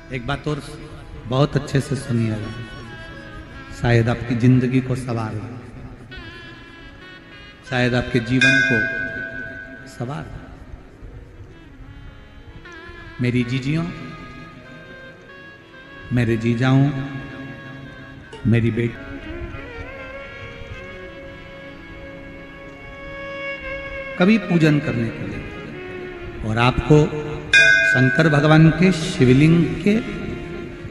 एक बात और बहुत अच्छे से सुनिएगा, शायद आपकी जिंदगी को सवार हो, शायद आपके जीवन को सवार हो। मेरी जीजियों, मेरे जीजाओं, मेरी बेटी, कभी पूजन करने के लिए और आपको शंकर भगवान के शिवलिंग के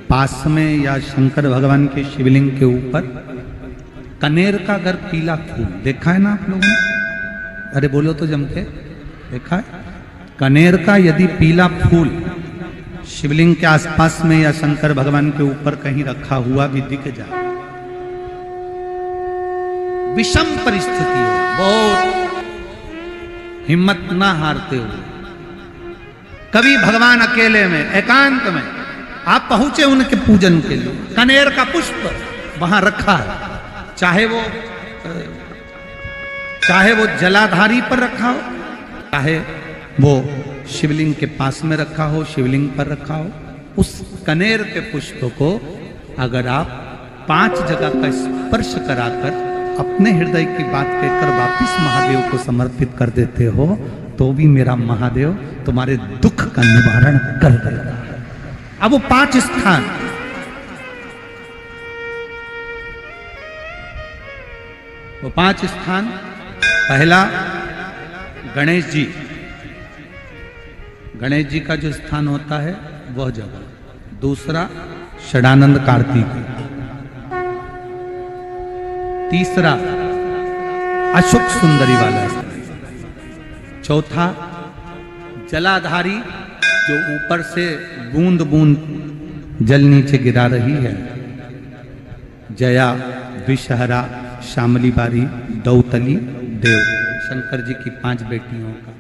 पास में या शंकर भगवान के शिवलिंग के ऊपर कनेर का अगर पीला फूल देखा है ना आप लोगों ने? अरे बोलो तो जम के, देखा है? कनेर का यदि पीला फूल शिवलिंग के आसपास में या शंकर भगवान के ऊपर कहीं रखा हुआ भी दिख जाए, विषम परिस्थिति हो, बहुत हिम्मत ना हारते हुए कभी भगवान अकेले में एकांत में आप पहुंचे उनके पूजन के लिए, कनेर का पुष्प वहां रखा है, चाहे वो जलाधारी पर रखा हो, चाहे वो शिवलिंग के पास में रखा हो, शिवलिंग पर रखा हो, उस कनेर के पुष्प को अगर आप 5 जगह का स्पर्श कराकर अपने हृदय की बात कहकर वापिस महादेव को समर्पित कर देते हो, तो भी मेरा महादेव तुम्हारे दुख का निवारण कर देता है। अब वो 5 स्थान, वो 5 स्थान, पहला गणेश जी, गणेश जी का जो स्थान होता है वह जगह, दूसरा षडानंद कार्तिक, तीसरा अशोक सुंदरी वाला स्थान, चौथा जलाधारी जो ऊपर से बूंद बूंद जल नीचे गिरा रही है, जया, विषहरा, शामली बारी, दौतली, देव, शंकर जी की 5 बेटियों का।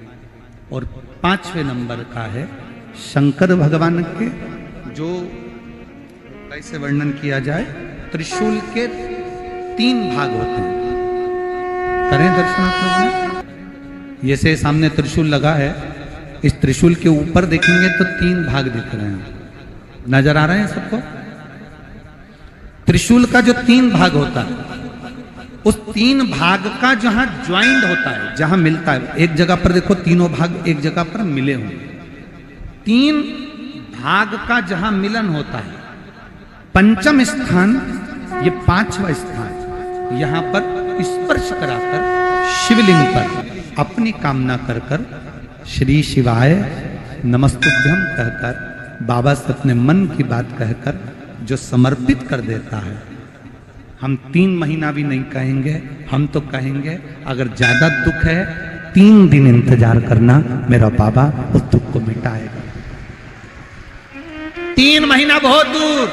और 5वें नंबर का है शंकर भगवान के, जो कैसे वर्णन किया जाए, त्रिशूल के 3 भाग होते हैं। करें दर्शन आप लोग? ये से सामने त्रिशूल लगा है, इस त्रिशूल के ऊपर देखेंगे तो 3 भाग दिख रहे हैं, नजर आ रहे हैं सबको? त्रिशूल का जो 3 भाग होता है, उस 3 भाग का जहां ज्वाइंट होता है, जहां मिलता है, एक जगह पर देखो तीनों भाग एक जगह पर मिले होंगे, 3 भाग का जहां मिलन होता है, 5वां स्थान, ये 5वां स्थान, यहां पर स्पर्श कराकर शिवलिंग पर अपनी कामना कर कर श्री शिवाय नमस्तुभ्यम कहकर, बाबा से अपने मन की बात कहकर जो समर्पित कर देता है, हम 3 महीना भी नहीं कहेंगे, हम तो कहेंगे अगर ज्यादा दुख है 3 दिन इंतजार करना, मेरा बाबा उस दुख को मिटाएगा। 3 महीना बहुत दूर,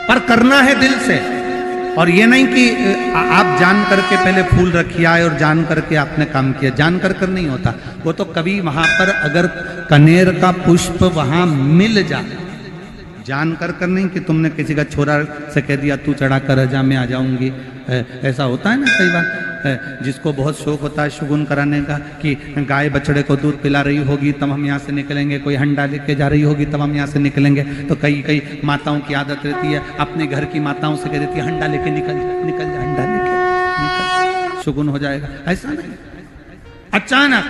पर करना है दिल से। और ये नहीं कि आप जान करके पहले फूल रखिए आए और जान करके आपने काम किया, जान कर नहीं होता वो तो। कभी वहां पर अगर कनेर का पुष्प वहां मिल जाए, जान कर नहीं कि तुमने किसी का छोरा से कह दिया तू चढ़ा कर जा, मैं आ जाऊंगी, ऐसा होता है ना कई बार, जिसको बहुत शौक होता है शुगुन कराने का, कि गाय बछड़े को दूध पिला रही होगी तब हम यहाँ से निकलेंगे, कोई हंडा लेके जा रही होगी तब हम यहाँ से निकलेंगे। तो कई माताओं की आदत रहती है, अपने घर की माताओं से कह देती है हंडा लेके निकल जा, हंडा लेके निकल, शुगुन हो जाएगा। ऐसा नहीं, अचानक